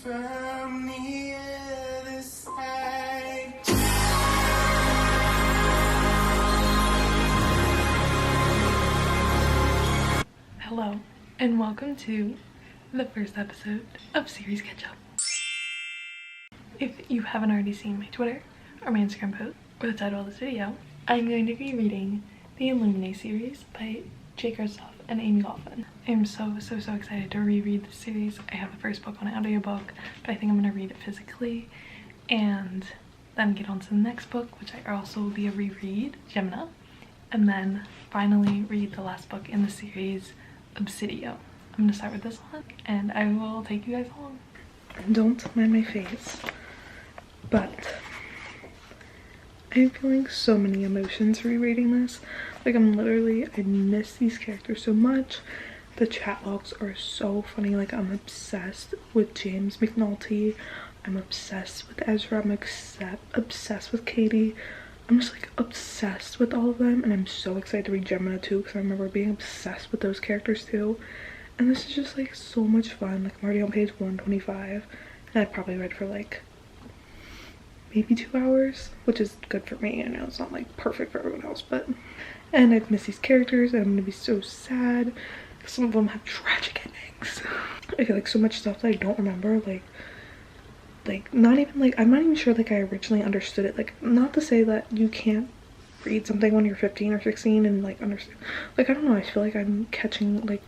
from the other side. Hello, and welcome to the first episode of Series Catch Up. If you haven't already seen my Twitter or my Instagram post or the title of this video, I'm going to be reading the Illuminae series by Jake Gersoff and Amy Goffin. I'm so excited to reread this series. I have the first book on audiobook, but I think I'm going to read it physically and then get on to the next book, which I also will be a reread, Gemina, and then finally read the last book in the series, Obsidio. I'm going to start with this one and I will take you guys along. Don't mind my face, but I'm feeling so many emotions rereading this. Like I miss these characters so much. The chat logs are so funny. Like I'm obsessed with James McNulty. I'm obsessed with Ezra. I'm obsessed with Katie. I'm just like obsessed with all of them, and I'm so excited to read Gemina too because I remember being obsessed with those characters too. And this is just like so much fun. Like I'm already on page 125 and I probably read for like maybe 2 hours, which is good for me. I know it's not like perfect for everyone else, but and I've missed these characters and I'm gonna be so sad. Some of them have tragic endings. I feel like so much stuff that I don't remember, like not even like I'm not even sure like I originally understood it. Like not to say that you can't read something when you're 15 or 16 and like understand, like I don't know, I feel like I'm catching like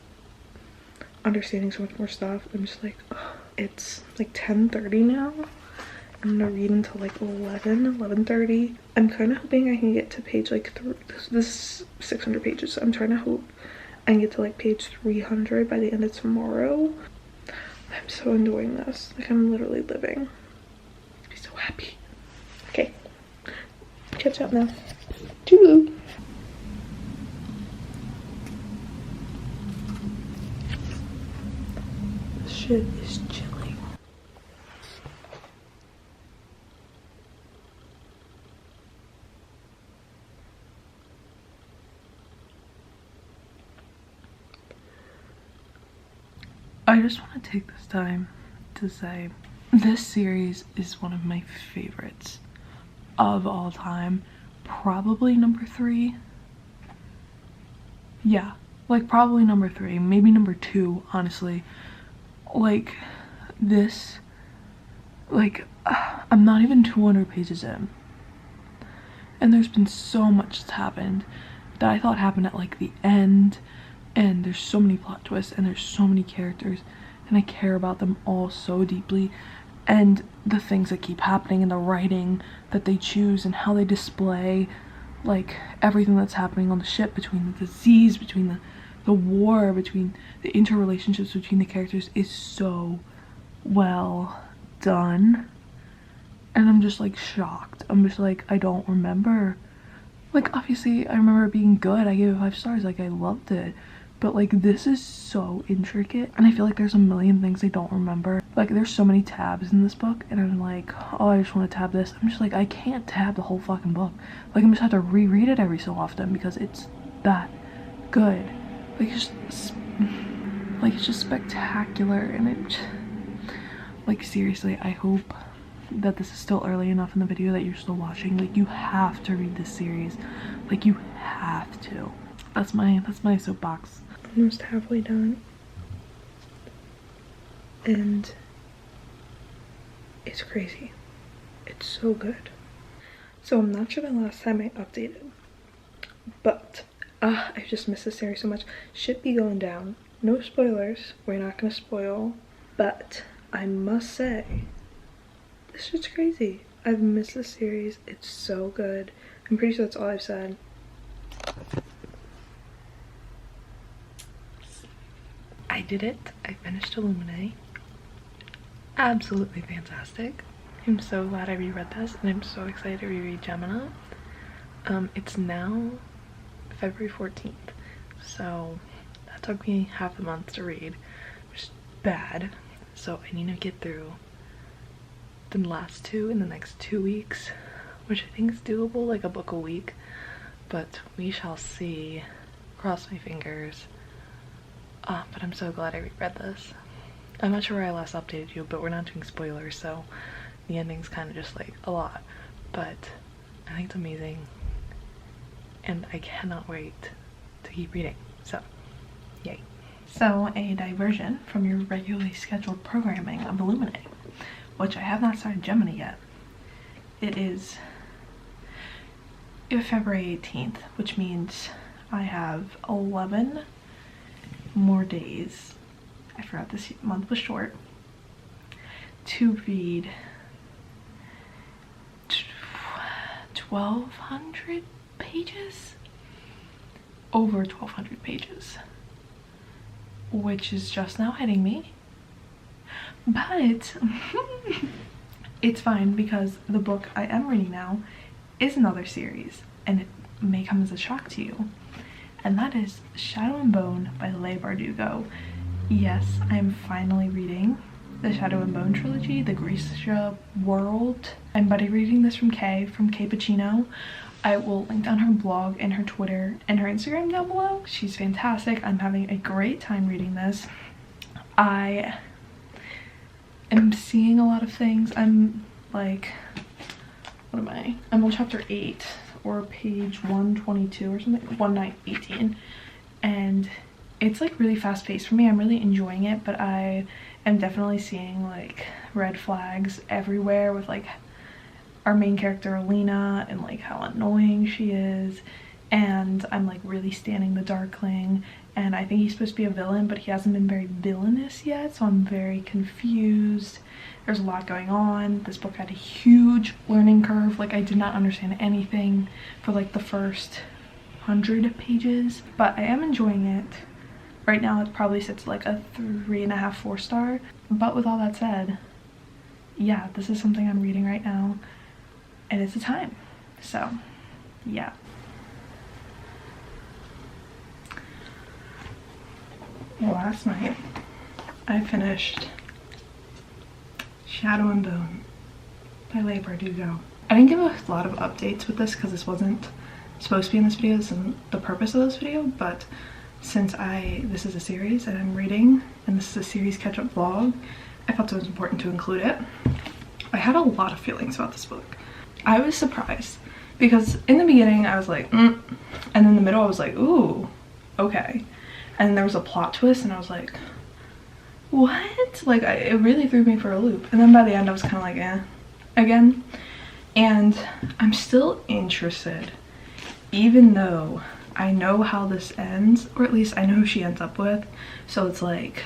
understanding so much more stuff. I'm just like, ugh. It's like 10:30 now. I'm gonna read until like 11:30. I'm kind of hoping I can get to page like this is 600 pages, so I'm trying to hope I can get to like page 300 by the end of tomorrow. I'm so enjoying this. Like I'm literally living. I'm so happy. Okay, catch up now. Toodaloo. This shit is chilling. I just want to take this time to say this series is one of my favorites of all time. Probably number 3. Yeah, like probably number 3, maybe number 2, honestly. Like this, like I'm not even 200 pages in and there's been so much that's happened that I thought happened at like the end. And there's so many plot twists and there's so many characters and I care about them all so deeply, and the things that keep happening and the writing that they choose and how they display like everything that's happening on the ship, between the disease, between the war, between the interrelationships between the characters is so well done. And I'm just like shocked. I'm just like, I don't remember. Like obviously I remember it being good. I gave it 5 stars. Like I loved it. But like this is so intricate and I feel like there's a million things I don't remember. Like there's so many tabs in this book and I'm like, oh, I just want to tab this. I'm just like, I can't tab the whole fucking book. Like I'm just have to reread it every so often because it's that good. Like it's just spectacular. And it like seriously, I hope that this is still early enough in the video that you're still watching. Like you have to read this series. Like you have to. That's my soapbox. Almost halfway done and it's crazy. It's so good. So I'm not sure the last time I updated, but I just missed this series so much. Shit be going down. No spoilers, we're not gonna spoil, but I must say this shit's crazy. I've missed this series. It's so good. I'm pretty sure that's all I've said. I did it. I finished Illuminae. Absolutely fantastic. I'm so glad I reread this and I'm so excited to reread Gemina. It's now February 14th, so that took me half a month to read, which is bad. So I need to get through the last 2 in the next 2 weeks, which I think is doable, like a book a week, but we shall see. Cross my fingers. But I'm so glad I reread this. I'm not sure where I last updated you, but we're not doing spoilers, so the ending's kind of just like a lot. But I think it's amazing, and I cannot wait to keep reading, so yay. So a diversion from your regularly scheduled programming of illuminae, which I have not started Gemini yet. It is February 18th, which means I have 11 more days, I forgot this month was short, to read 1,200 pages? Over 1,200 pages. Which is just now hitting me. But it's fine because the book I am reading now is another series, and it may come as a shock to you. And that is Shadow and Bone by Leigh Bardugo. Yes, I am finally reading the Shadow and Bone trilogy, the Grisha world. I'm buddy reading this from Kay Pacino. I will link down her blog and her Twitter and her Instagram down below. She's fantastic. I'm having a great time reading this. I am seeing a lot of things. I'm like, what am I? I'm on chapter 8 or page 122 or something, 118, and it's like really fast paced for me. I'm really enjoying it, but I am definitely seeing like red flags everywhere with like our main character Alina and like how annoying she is, and I'm like really standing the Darkling, and I think he's supposed to be a villain, but he hasn't been very villainous yet, so I'm very confused. There's a lot going on. This book had a huge learning curve. Like I did not understand anything for like the first 100 pages, but I am enjoying it. Right now it probably sits like a 3.5, 4 star, but with all that said, yeah, this is something I'm reading right now, and it's a time, so yeah. Last night I finished Shadow and Bone by Leigh Bardugo. I didn't give a lot of updates with this because this wasn't supposed to be in this video. This isn't the purpose of this video, but since this is a series and I'm reading, and this is a series catch-up vlog, I felt it was important to include it. I had a lot of feelings about this book. I was surprised because in the beginning I was like, and in the middle I was like, ooh, okay. And there was a plot twist and I was like, what? Like it really threw me for a loop. And then by the end I was kind of like, eh, again. And I'm still interested, even though I know how this ends, or at least I know who she ends up with. So it's like,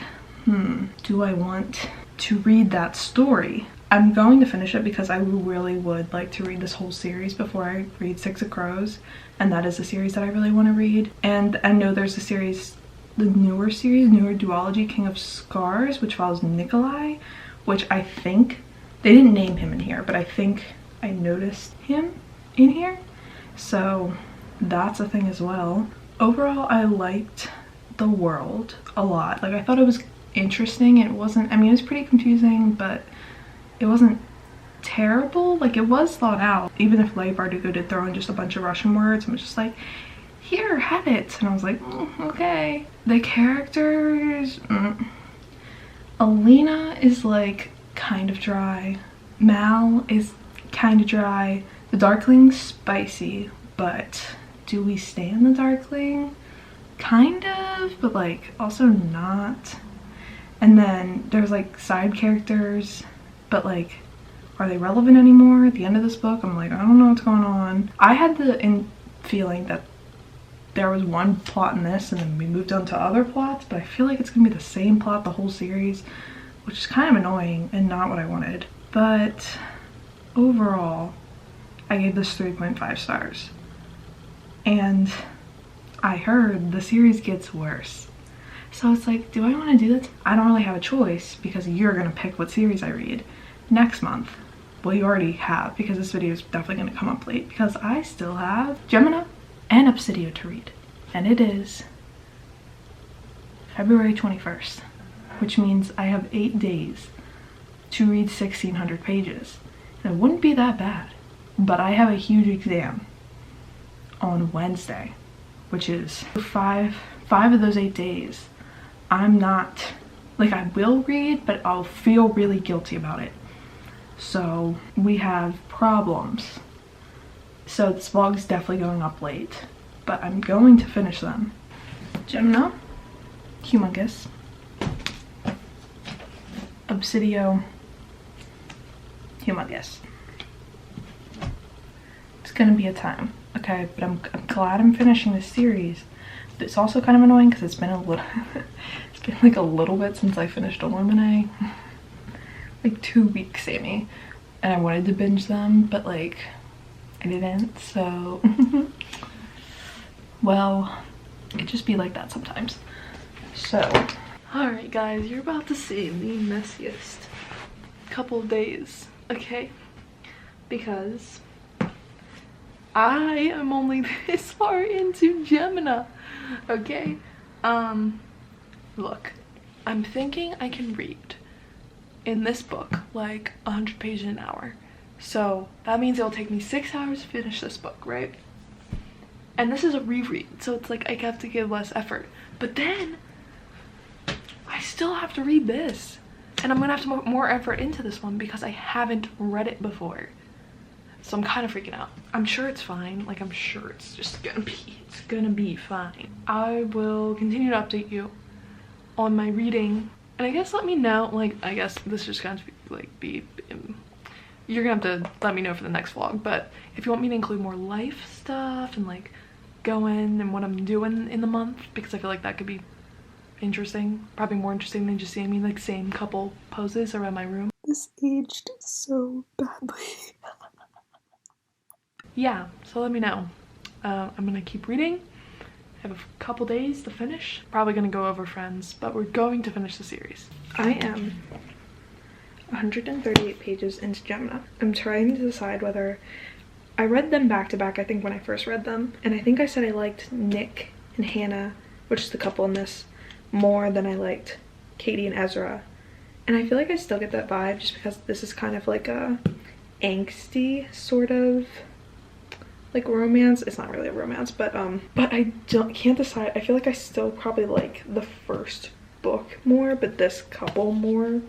do I want to read that story? I'm going to finish it because I really would like to read this whole series before I read Six of Crows, and that is a series that I really want to read. And I know there's a series, the newer duology, King of Scars, which follows Nikolai, which I think, they didn't name him in here, but I think I noticed him in here. So that's a thing as well. Overall, I liked the world a lot. Like I thought it was interesting. It wasn't, I mean, it was pretty confusing, but it wasn't terrible. Like it was thought out, even if Leigh Bardugo did throw in just a bunch of Russian words and was just like, here, have it. And I was like, okay. The characters, Alina is like kind of dry. Mal is kind of dry. The Darkling's spicy, but do we stand the Darkling? Kind of, but like also not. And then there's like side characters, but like, are they relevant anymore? At the end of this book, I'm like, I don't know what's going on. I had the feeling that there was one plot in this and then we moved on to other plots, but I feel like it's gonna be the same plot the whole series, which is kind of annoying and not what I wanted. But overall, I gave this 3.5 stars. And I heard the series gets worse. So it's like, do I want to do this? I don't really have a choice because you're gonna pick what series I read next month. Well, you already have, because this video is definitely gonna come up late because I still have Gemini and Obsidio to read. And it is February 21st, which means I have 8 days to read 1,600 pages. And it wouldn't be that bad, but I have a huge exam on Wednesday, which is five of those 8 days I'm not Like, I will read, but I'll feel really guilty about it. So we have problems. So this vlog's definitely going up late, but I'm going to finish them. Gemina, humongous. Obsidio, humongous. It's gonna be a time, okay? But I'm glad I'm finishing this series. But it's also kind of annoying because it's been a little it's been like a little bit since I finished illuminae. Like 2 weeks, Sami. And I wanted to binge them, but like I didn't, so well, it just be like that sometimes. So alright guys, you're about to see the messiest couple of days, okay? Because I am only this far into Gemina, okay? Look, I'm thinking I can read in this book like 100 pages an hour. So that means it'll take me 6 hours to finish this book, right? And this is a reread, so it's like I have to give less effort. But then I still have to read this, and I'm gonna have to put more effort into this one because I haven't read it before. So I'm kind of freaking out. I'm sure it's fine. Like, I'm sure it's just gonna be fine. I will continue to update you on my reading, and I guess let me know, like, I guess this is just gonna be you're gonna have to let me know for the next vlog, but if you want me to include more life stuff and like going and what I'm doing in the month, because I feel like that could be interesting, probably more interesting than just seeing me like same couple poses around my room. This aged so badly. Yeah, so let me know. I'm gonna keep reading. I have a couple days to finish. Probably gonna go over Friends, but we're going to finish the series. I am 138 pages into Gemina. I'm trying to decide whether I read them back to back, I think, when I first read them, and I think I said I liked Nick and Hannah, which is the couple in this, more than I liked Katie and Ezra. And I feel like I still get that vibe just because this is kind of like a angsty sort of like romance. It's not really a romance, but I can't decide. I feel like I still probably like the first book more, but this couple more.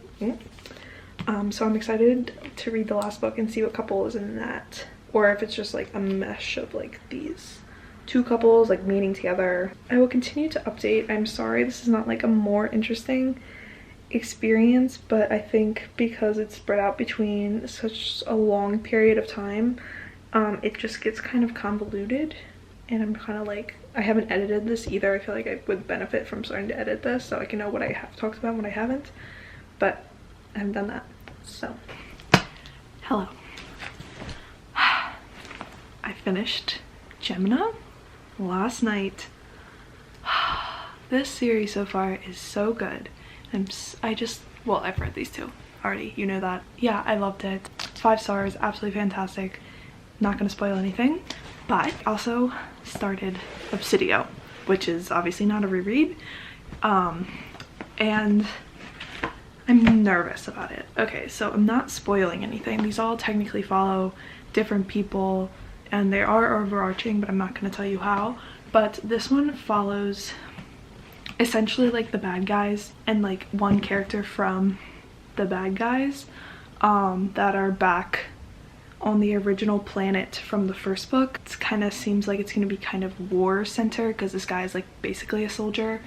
So I'm excited to read the last book and see what couple is in that, or if it's just like a mesh of like these two couples like meeting together. I will continue to update. I'm sorry this is not like a more interesting experience, but I think because it's spread out between such a long period of time, it just gets kind of convoluted, and I'm kind of like, I haven't edited this either. I feel like I would benefit from starting to edit this so I can know what I have talked about and what I haven't, but I haven't done that. So hello. I finished Gemina last night. This series so far is so good. Well, I've read these two already, you know that. Yeah, I loved it. 5 stars, absolutely fantastic. Not gonna spoil anything, but also started Obsidio, which is obviously not a reread, and I'm nervous about it. Okay, so I'm not spoiling anything. These all technically follow different people and they are overarching, but I'm not going to tell you how. But this one follows essentially like the bad guys and like one character from the bad guys that are back on the original planet from the first book. It kind of seems like it's going to be kind of war center because this guy is like basically a soldier,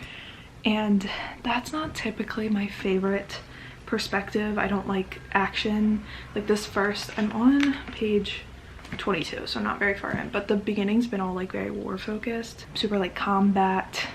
and that's not typically my favorite perspective. I don't like action like this. First, I'm on page 22, so I'm not very far in, but the beginning's been all like very war focused, super like combat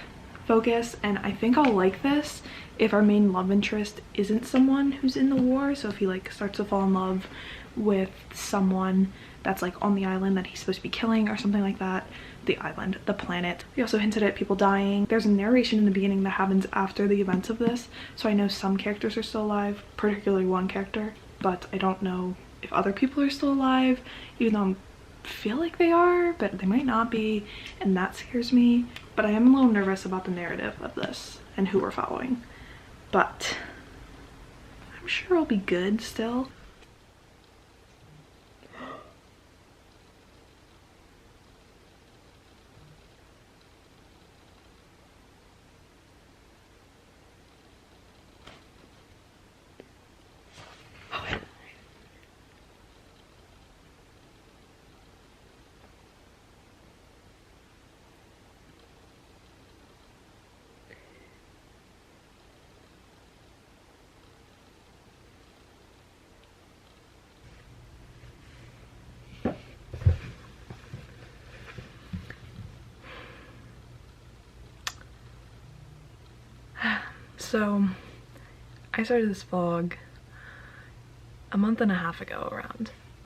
focused, and I think I'll like this if our main love interest isn't someone who's in the war. So if he like starts to fall in love with someone that's like on the island that he's supposed to be killing or something like that. The island, the planet. We also hinted at people dying. There's a narration in the beginning that happens after the events of this, so I know some characters are still alive, particularly one character, but I don't know if other people are still alive, even though I feel like they are, but they might not be, and that scares me. But I am a little nervous about the narrative of this and who we're following, but I'm sure it'll be good still. So I started this vlog a month and a half ago,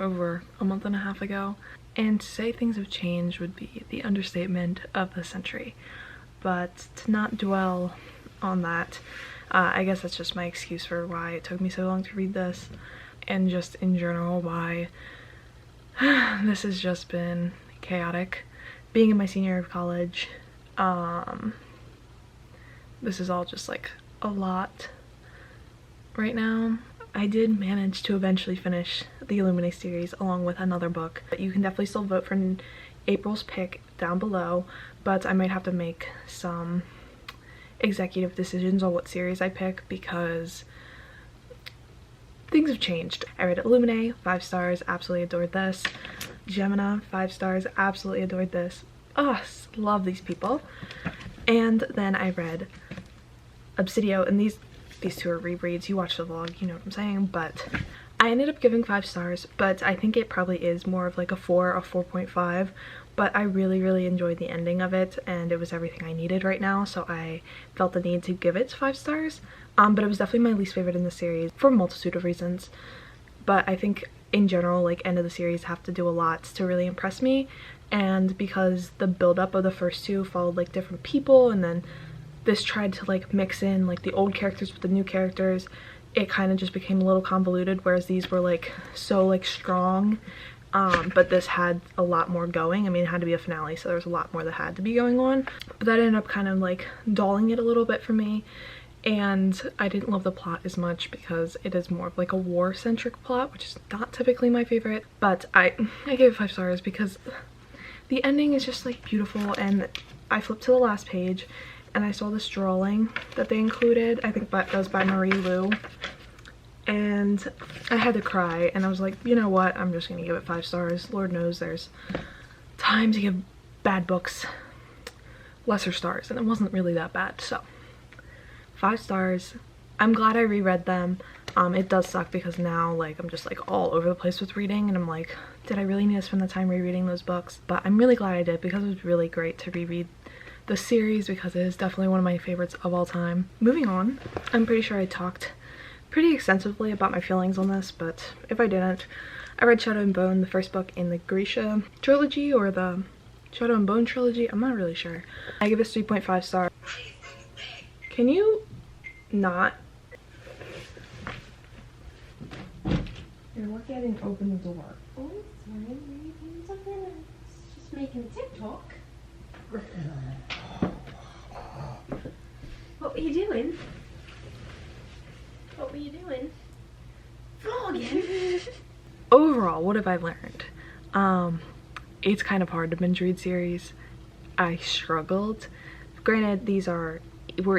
over a month and a half ago, and to say things have changed would be the understatement of the century. But to not dwell on that, I guess that's just my excuse for why it took me so long to read this, and just in general why this has just been chaotic. Being in my senior year of college, this is all just like a lot right now. I did manage to eventually finish the illuminae series along with another book. You can definitely still vote for April's pick down below, but I might have to make some executive decisions on what series I pick because things have changed. I read illuminae, 5 stars, absolutely adored this. Gemina, 5 stars, absolutely adored this. Oh, love these people. And then I read Obsidio, and these two are rereads. You watch the vlog, you know what I'm saying, but I ended up giving 5 stars, but I think it probably is more of like a 4 or 4.5, but I really enjoyed the ending of it, and it was everything I needed right now, so I felt the need to give it 5 stars. But it was definitely my least favorite in the series for a multitude of reasons, but I think in general, like, end of the series have to do a lot to really impress me, and because the build-up of the first 2 followed like different people, and then this tried to like mix in like the old characters with the new characters, it kind of just became a little convoluted, whereas these were like so like strong, but this had a lot more going. I mean, it had to be a finale, so there was a lot more that had to be going on, but that ended up kind of like dulling it a little bit for me, and I didn't love the plot as much because it is more of like a war-centric plot, which is not typically my favorite, but I gave it 5 stars because the ending is just like beautiful. And I flipped to the last page and I saw this drawing that they included. I think that was by Marie Lu, and I had to cry, and I was like, you know what, I'm just gonna give it 5 stars. Lord knows there's time to give bad books lesser stars, and it wasn't really that bad, so 5 stars. I'm glad I reread them. It does suck because now like I'm just like all over the place with reading, and I'm like, did I really need to spend the time rereading those books? But I'm really glad I did because it was really great to reread the series because it is definitely one of my favorites of all time. Moving on, I'm pretty sure I talked pretty extensively about my feelings on this, but if I didn't, I read Shadow and Bone, the first book in the Grisha trilogy, or the Shadow and Bone trilogy, I'm not really sure. I give this 3.5 stars. Can you not? You're lucky I didn't open the door. Oh, sorry. Were you doing something? Just making TikTok. What were you doing? What were you doing? Vlogging? Overall, what have I learned? It's kind of hard to binge read series. I struggled. Granted, these were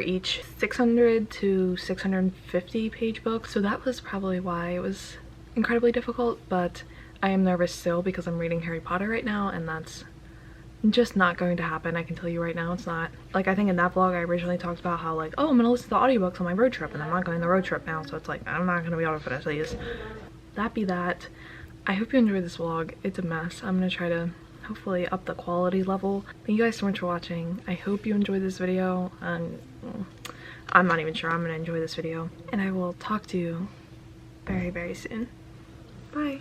each 600 to 650 page books, so that was probably why it was incredibly difficult, but I am nervous still because I'm reading Harry Potter right now, and that's just not going to happen. I can tell you right now, it's not. Like, I think in that vlog I originally talked about how like, oh, I'm gonna listen to the audiobooks on my road trip, and I'm not going on the road trip now, so it's like I'm not gonna be able to finish these. That be that. I hope you enjoyed this vlog. It's a mess. I'm gonna try to hopefully up the quality level. Thank you guys so much for watching. I hope you enjoyed this video, and I'm not even sure I'm gonna enjoy this video, and I will talk to you very soon. Bye.